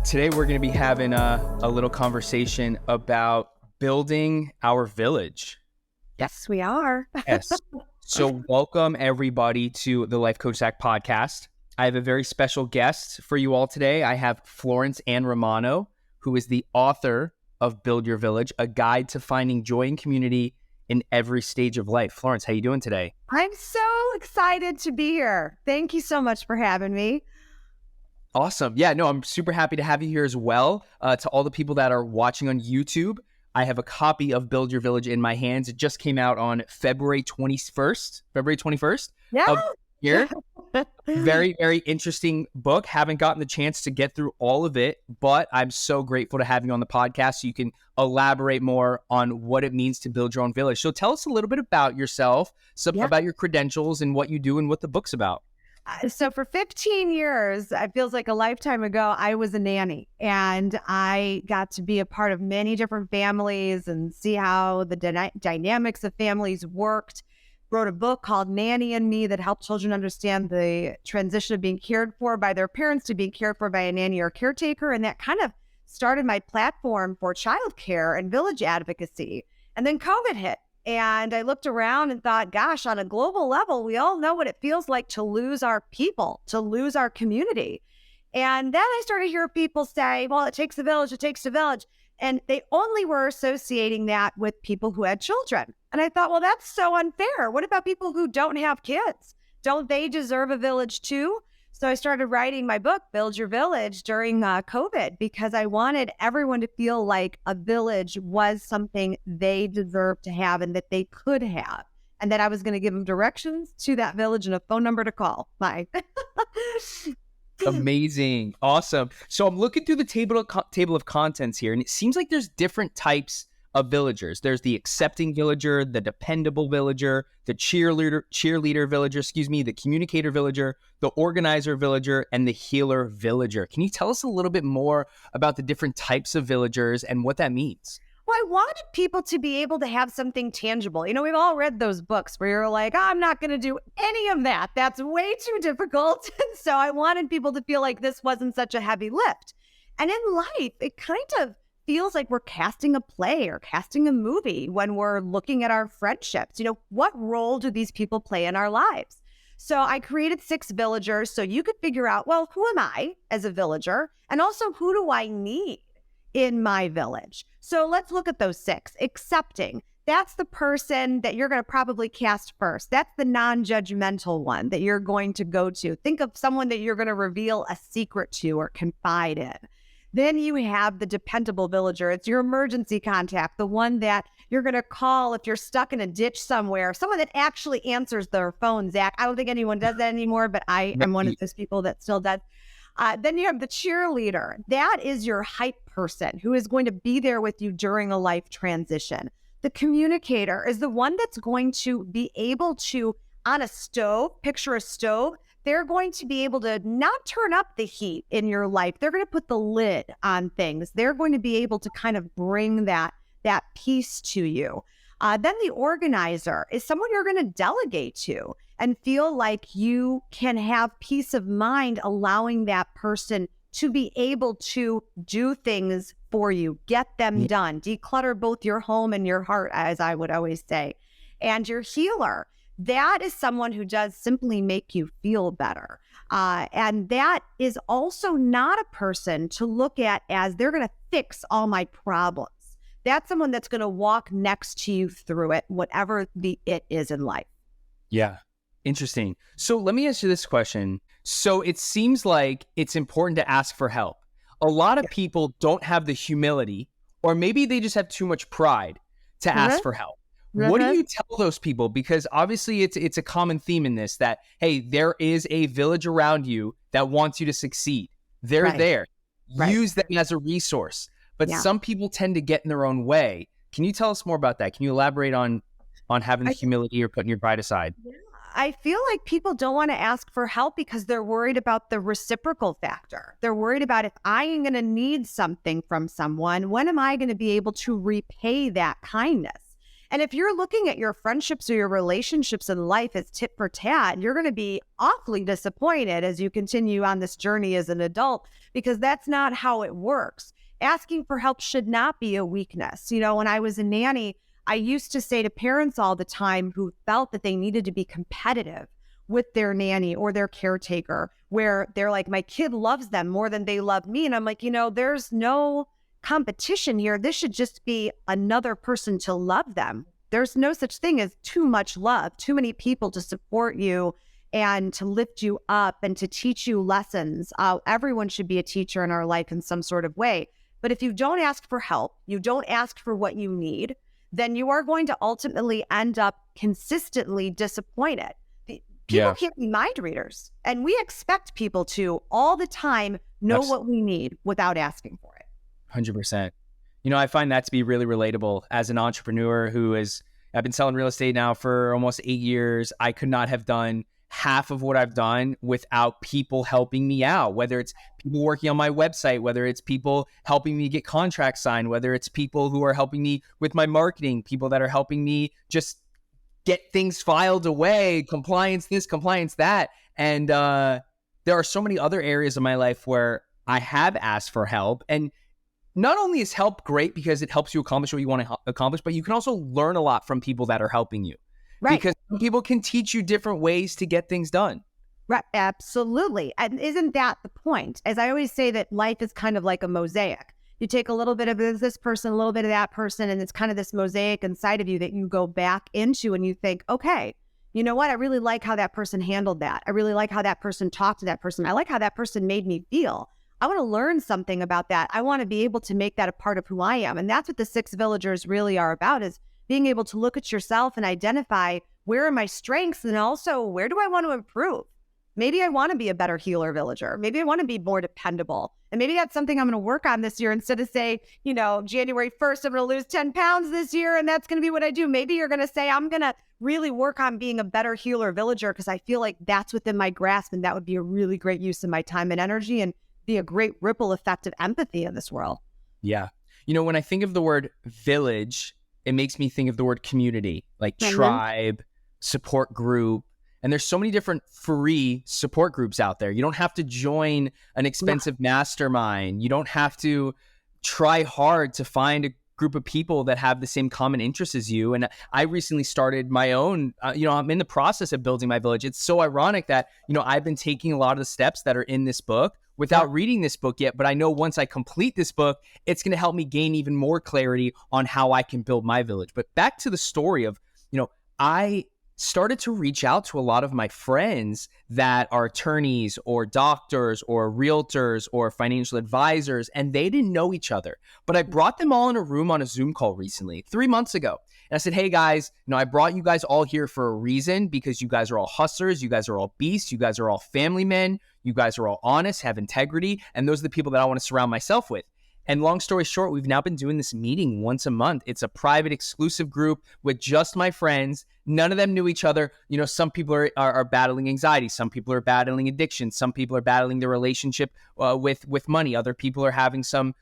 Today, we're going to be having a little conversation about building our village. Yes, we are. Yes. So welcome, everybody, to the Life Coach Zach podcast. I have a very special guest for you all today. I have Florence Ann Romono, who is the author of Build Your Village, a guide to finding joy and community in every stage of life. Florence, how you doing today? I'm so excited to be here. Thank you so much for having me. Awesome. Yeah, no, I'm super happy to have you here as well. To all the people that are watching on YouTube, I have a copy of Build Your Village in my hands. It just came out on February 21st Yeah. of here. Very, very interesting book. Haven't gotten the chance to get through all of it, but I'm so grateful to have you on the podcast so you can elaborate more on what it means to build your own village. So tell us a little bit about yourself, about your credentials and what you do and what the book's about. So for 15 years, it feels like a lifetime ago, I was a nanny, and I got to be a part of many different families and see how the dynamics of families worked. Wrote a book called Nanny and Me that helped children understand the transition of being cared for by their parents to being cared for by a nanny or caretaker. And that kind of started my platform for childcare and village advocacy. And then COVID hit. And I looked around and thought, gosh, on a global level, we all know what it feels like to lose our people, to lose our community. And then I started to hear people say, well, it takes a village, it takes a village. And they only were associating that with people who had children. And I thought, well, that's so unfair. What about people who don't have kids? Don't they deserve a village too? So I started writing my book, Build Your Village, during COVID, because I wanted everyone to feel like a village was something they deserved to have and that they could have. And that I was going to give them directions to that village and a phone number to call. Bye. Amazing. Awesome. So I'm looking through the table of contents here, and it seems like there's different types of villagers. There's the accepting villager, the dependable villager, the cheerleader villager, the communicator villager, the organizer villager, and the healer villager. Can you tell us a little bit more about the different types of villagers and what that means? Well, I wanted people to be able to have something tangible. You know, we've all read those books where you're like, I'm not going to do any of that. That's way too difficult. And so I wanted people to feel like this wasn't such a heavy lift. And in life, it kind of feels like we're casting a play or casting a movie when we're looking at our friendships. You know, what role do these people play in our lives? So I created 6 villagers so you could figure out, well, who am I as a villager? And also, who do I need in my village? So let's look at those 6. Accepting. That's the person that you're going to probably cast first. That's the non-judgmental one that you're going to go to. Think of someone that you're going to reveal a secret to or confide in. Then you have the dependable villager. It's your emergency contact, the one that you're going to call if you're stuck in a ditch somewhere, someone that actually answers their phone, Zach. I don't think anyone does that anymore, but I am one of those people that still does. Then you have the cheerleader. That is your hype person who is going to be there with you during a life transition. The communicator is the one that's going to be able to, on a stove, picture a stove, they're going to be able to not turn up the heat in your life. They're going to put the lid on things. They're going to be able to kind of bring that peace to you. Then the organizer is someone you're going to delegate to and feel like you can have peace of mind, allowing that person to be able to do things for you, get them done, declutter both your home and your heart, as I would always say. And your healer, that is someone who does simply make you feel better. And that is also not a person to look at as they're going to fix all my problems. That's someone that's going to walk next to you through it, whatever it is in life. Yeah. Interesting. So let me ask you this question. So it seems like it's important to ask for help. A lot of people don't have the humility, or maybe they just have too much pride to ask for help. What do you tell those people? Because obviously it's a common theme in this that, hey, there is a village around you that wants you to succeed. They're there. Use them as a resource. But some people tend to get in their own way. Can you tell us more about that? Can you elaborate on having the humility or putting your pride aside? Yeah. I feel like people don't want to ask for help because they're worried about the reciprocal factor. They're worried about, if I am going to need something from someone, when am I going to be able to repay that kindness? And if you're looking at your friendships or your relationships in life as tit for tat, you're going to be awfully disappointed as you continue on this journey as an adult, because that's not how it works. Asking for help should not be a weakness. You know, when I was a nanny, I used to say to parents all the time who felt that they needed to be competitive with their nanny or their caretaker, where they're like, my kid loves them more than they love me. And I'm like, you know, there's no competition here. This should just be another person to love them. There's no such thing as too much love, too many people to support you and to lift you up and to teach you lessons. Everyone should be a teacher in our life in some sort of way. But if you don't ask for help, you don't ask for what you need, then you are going to ultimately end up consistently disappointed. People can't be mind readers, and we expect people to all the time know what we need without asking for it. 100%. You know, I find that to be really relatable as an entrepreneur I've been selling real estate now for almost 8 years. I could not have done half of what I've done without people helping me out, whether it's people working on my website, whether it's people helping me get contracts signed, whether it's people who are helping me with my marketing, people that are helping me just get things filed away, compliance this, compliance that. And there are so many other areas of my life where I have asked for help. And not only is help great because it helps you accomplish what you want to accomplish, but you can also learn a lot from people that are helping you. Right. Because people can teach you different ways to get things done. Right. Absolutely. And isn't that the point? As I always say, that life is kind of like a mosaic. You take a little bit of this person, a little bit of that person, and it's kind of this mosaic inside of you that you go back into and you think, okay, you know what? I really like how that person handled that. I really like how that person talked to that person. I like how that person made me feel. I want to learn something about that. I want to be able to make that a part of who I am. And that's what the 6 villagers really are about, is being able to look at yourself and identify, where are my strengths, and also where do I want to improve? Maybe I want to be a better healer villager. Maybe I want to be more dependable. And maybe that's something I'm going to work on this year, instead of say, you know, January 1st, I'm going to lose 10 pounds this year, and that's going to be what I do. Maybe you're going to say, I'm going to really work on being a better healer villager, because I feel like that's within my grasp, and that would be a really great use of my time and energy, and be a great ripple effect of empathy in this world. Yeah. You know, when I think of the word village, it makes me think of the word community, like tribe, support group. And there's so many different free support groups out there. You don't have to join an expensive mastermind. You don't have to try hard to find a group of people that have the same common interests as you. And I recently started my own, I'm in the process of building my village. It's so ironic that, I've been taking a lot of the steps that are in this book without reading this book yet. But I know once I complete this book, it's going to help me gain even more clarity on how I can build my village. But back to the story of, I started to reach out to a lot of my friends that are attorneys or doctors or realtors or financial advisors, and they didn't know each other. But I brought them all in a room on a Zoom call recently, 3 months ago. And I said, hey guys, I brought you guys all here for a reason, because you guys are all hustlers. You guys are all beasts. You guys are all family men. You guys are all honest, have integrity. And those are the people that I want to surround myself with. And long story short, we've now been doing this meeting once a month. It's a private, exclusive group with just my friends. None of them knew each other. Some people are battling anxiety. Some people are battling addiction. Some people are battling their relationship with money. Other people are having some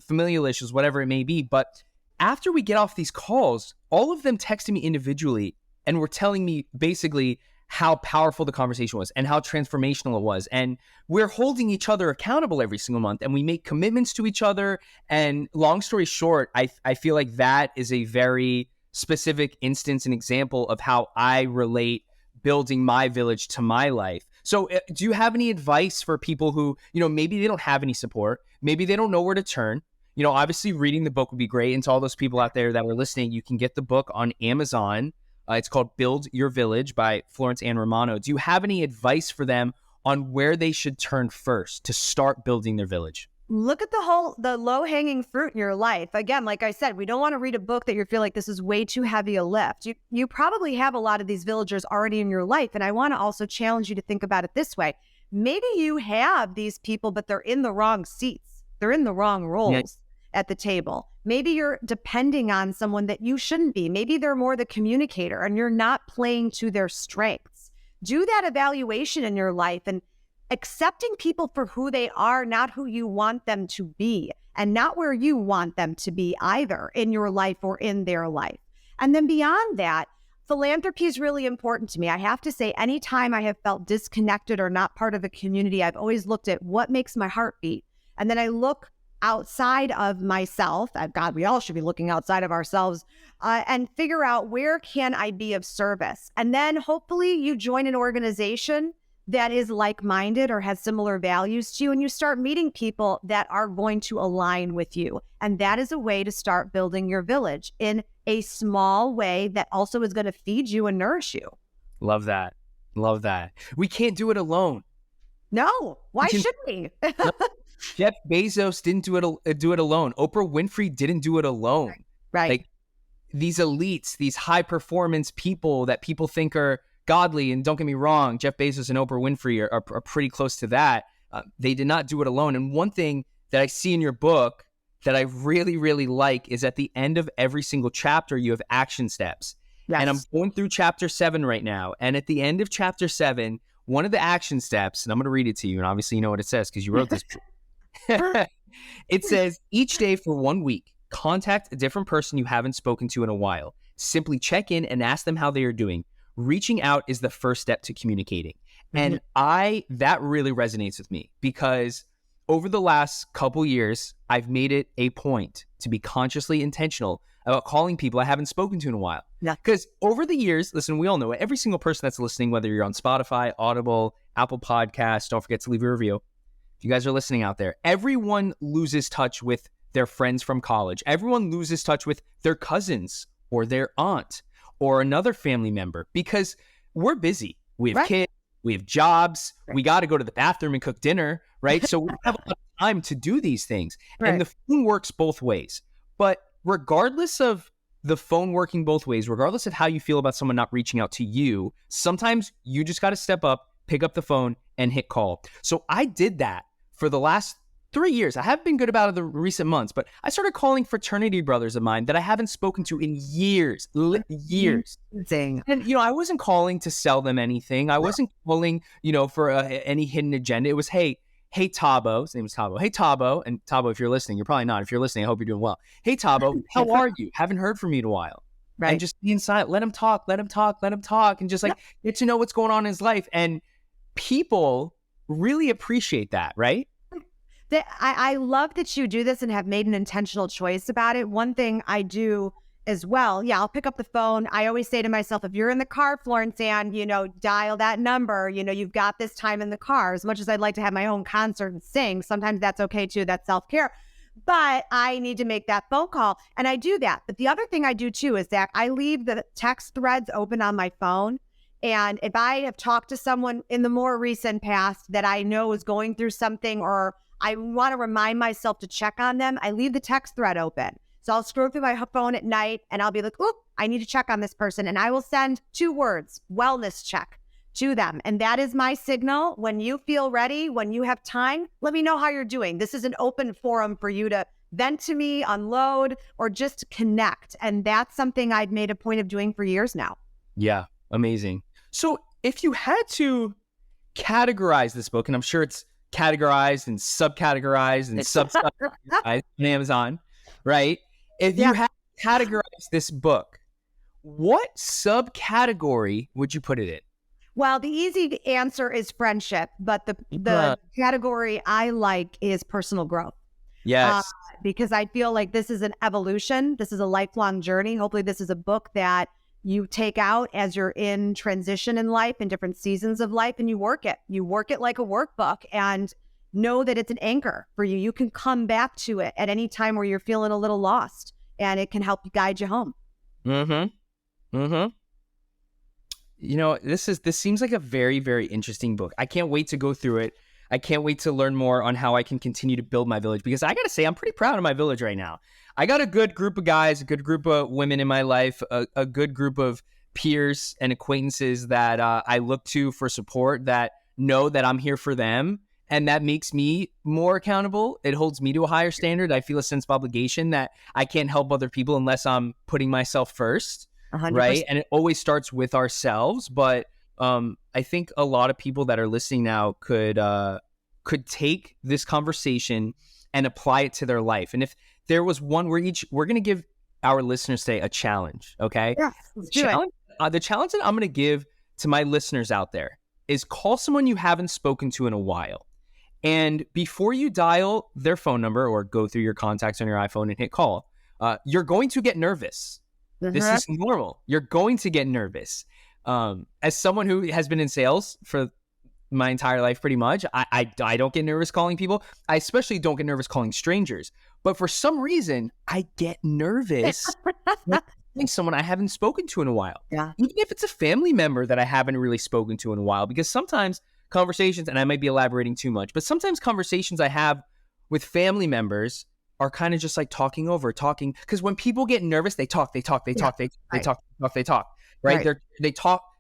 familial issues, whatever it may be. But after we get off these calls, all of them texted me individually and were telling me basically how powerful the conversation was and how transformational it was. And we're holding each other accountable every single month, and we make commitments to each other. And long story short, I feel like that is a very specific instance and example of how I relate building my village to my life. So do you have any advice for people who, maybe they don't have any support, maybe they don't know where to turn? Obviously reading the book would be great. And to all those people out there that are listening, you can get the book on Amazon. It's called Build Your Village by Florence Ann Romono. Do you have any advice for them on where they should turn first to start building their village? Look at the low-hanging fruit in your life. Again, like I said, we don't want to read a book that you feel like this is way too heavy a lift. You probably have a lot of these villagers already in your life. And I want to also challenge you to think about it this way. Maybe you have these people, but they're in the wrong seats. They're in the wrong roles at the table. Maybe you're depending on someone that you shouldn't be. Maybe they're more the communicator and you're not playing to their strengths. Do that evaluation in your life and accepting people for who they are, not who you want them to be. and not where you want them to be either in your life or in their life. And then beyond that, philanthropy is really important to me. I have to say, anytime I have felt disconnected or not part of a community, I've always looked at what makes my heart beat. And then I look outside of myself. God, we all should be looking outside of ourselves and figure out where can I be of service. And then hopefully you join an organization that is like-minded or has similar values to you, and you start meeting people that are going to align with you. And that is a way to start building your village in a small way that also is going to feed you and nourish you. Love that. Love that. We can't do it alone. No, why should we? No. Jeff Bezos didn't do it alone. Oprah Winfrey didn't do it alone. Right. Like these elites, these high performance people that people think are godly, and don't get me wrong, Jeff Bezos and Oprah Winfrey are pretty close to that. They did not do it alone. And one thing that I see in your book that I really, really like is at the end of every single chapter, you have action steps. Yes. And I'm going through chapter 7 right now. And at the end of chapter 7, one of the action steps, and I'm going to read it to you, and obviously you know what it says because you wrote this. It says, each day for 1 week, contact a different person you haven't spoken to in a while. Simply check in and ask them how they are doing. Reaching out is the first step to communicating. And that really resonates with me because over the last couple years, I've made it a point to be consciously intentional about calling people I haven't spoken to in a while. Because over the years, listen, we all know it. Every single person that's listening, whether you're on Spotify, Audible, Apple Podcasts, don't forget to leave a review. If you guys are listening out there, everyone loses touch with their friends from college. Everyone loses touch with their cousins or their aunt or another family member because we're busy. We have kids, we have jobs, we got to go to the bathroom and cook dinner, right? So we have a lot of time to do these things. And the phone works both ways. But regardless of the phone working both ways, regardless of how you feel about someone not reaching out to you, sometimes you just got to step up, pick up the phone and hit call. So I did that for the last 3 years. I haven't been good about it the recent months, but I started calling fraternity brothers of mine that I haven't spoken to in years. Amazing. And, I wasn't calling to sell them anything. I wasn't calling, for any hidden agenda. It was, hey, Tabo. His name was Tabo. Hey, Tabo. And Tabo, if you're listening, you're probably not. If you're listening, I hope you're doing well. Hey, Tabo, how are you? Haven't heard from you in a while. Right. And just be inside. Let him talk. And just get to know what's going on in his life. And people really appreciate that, right? I love that you do this and have made an intentional choice about it. One thing I do as well, I'll pick up the phone. I always say to myself, if you're in the car, Florence Ann, dial that number. You've got this time in the car. As much as I'd like to have my own concert and sing, sometimes that's okay too. That's self-care. But I need to make that phone call. And I do that. But the other thing I do too is that I leave the text threads open on my phone. And if I have talked to someone in the more recent past that I know is going through something, or I want to remind myself to check on them, I leave the text thread open. So I'll scroll through my phone at night and I'll be like, oop, I need to check on this person. And I will send 2 words, wellness check, to them. And that is my signal. When you feel ready, when you have time, let me know how you're doing. This is an open forum for you to vent to me, unload, or just connect. And that's something I've made a point of doing for years now. Yeah, amazing. So if you had to categorize this book, and I'm sure it's categorized and subcategorized and sub-categorized on Amazon, right? If you had to categorize this book, what subcategory would you put it in? Well, the easy answer is friendship, but the category I like is personal growth. Yes. Because I feel like this is an evolution. This is a lifelong journey. Hopefully this is a book that you take out as you're in transition in life, in different seasons of life, and you work it. You work it like a workbook and know that it's an anchor for you. You can come back to it at any time where you're feeling a little lost, and it can help guide you home. This seems like a very, very interesting book. I can't wait to go through it. I can't wait to learn more on how I can continue to build my village, because I got to say, I'm pretty proud of my village right now. I got a good group of guys, a good group of women in my life, a good group of peers and acquaintances that I look to for support, that know that I'm here for them. And that makes me more accountable. It holds me to a higher standard. I feel a sense of obligation that I can't help other people unless I'm putting myself first, 100%. right? And it always starts with ourselves. But I think a lot of people that are listening now could take this conversation and apply it to their life. And if there was one, we're going to give our listeners today a challenge. Okay. Yeah, let's do it. The challenge that I'm going to give to my listeners out there is call someone you haven't spoken to in a while. And before you dial their phone number or go through your contacts on your iPhone and hit call, you're going to get nervous. This is normal. You're going to get nervous. As someone who has been in sales for my entire life, pretty much, I don't get nervous calling people. I especially don't get nervous calling strangers. But for some reason, I get nervous calling someone I haven't spoken to in a while. Yeah. Even if it's a family member that I haven't really spoken to in a while, because sometimes conversations, and I might be elaborating too much, but sometimes conversations I have with family members are kind of just like talking, because when people get nervous, they talk, right?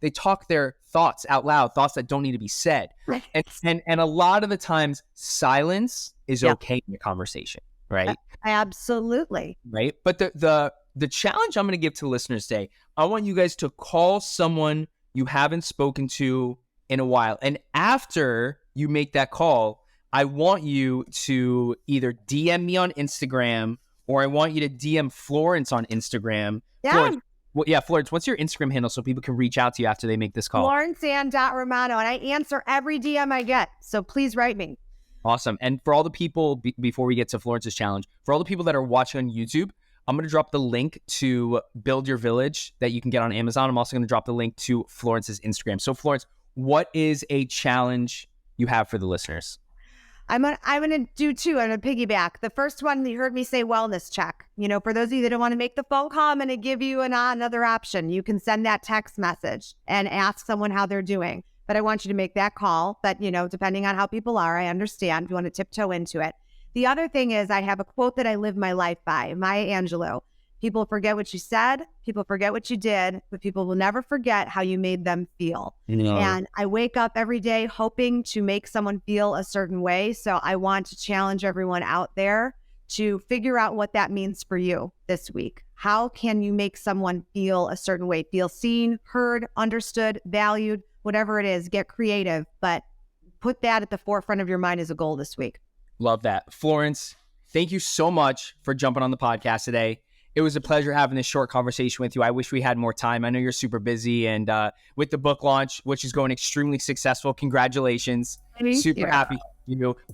They talk their thoughts out loud, thoughts that don't need to be said. Right. And a lot of the times silence is okay in a conversation, right? Absolutely. Right. But the challenge I'm going to give to listeners today, I want you guys to call someone you haven't spoken to in a while. And after you make that call, I want you to either DM me on Instagram, or I want you to DM Florence on Instagram. Yeah. Florence, what's your Instagram handle so people can reach out to you after they make this call? Florence Ann Romano, and I answer every DM I get. So please write me. Awesome. And for all the people, before we get to Florence's challenge, for all the people that are watching on YouTube, I'm going to drop the link to Build Your Village that you can get on Amazon. I'm also going to drop the link to Florence's Instagram. So Florence, what is a challenge you have for the listeners? I'm gonna do two. I'm gonna piggyback. The first one, you heard me say wellness check. For those of you that don't want to make the phone call, I'm gonna give you another option. You can send that text message and ask someone how they're doing. But I want you to make that call. But depending on how people are, I understand if you want to tiptoe into it. The other thing is, I have a quote that I live my life by, Maya Angelou. People forget what you said, people forget what you did, but people will never forget how you made them feel. And I wake up every day hoping to make someone feel a certain way. So I want to challenge everyone out there to figure out what that means for you this week. How can you make someone feel a certain way? Feel seen, heard, understood, valued, whatever it is. Get creative, but put that at the forefront of your mind as a goal this week. Love that. Florence, thank you so much for jumping on the podcast today. It was a pleasure having this short conversation with you. I wish we had more time. I know you're super busy, and with the book launch, which is going extremely successful, congratulations. Super happy.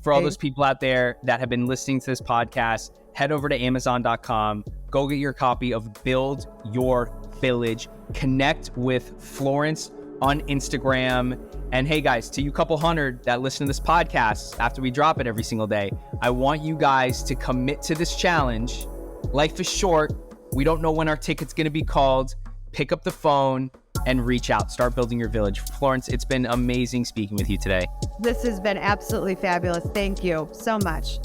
For all those people out there that have been listening to this podcast, head over to Amazon.com, go get your copy of Build Your Village, connect with Florence on Instagram. And hey guys, to you couple hundred that listen to this podcast after we drop it every single day, I want you guys to commit to this challenge. Life is short. We don't know when our ticket's going to be called. Pick up the phone and reach out. Start building your village. Florence, it's been amazing speaking with you today. This has been absolutely fabulous. Thank you so much.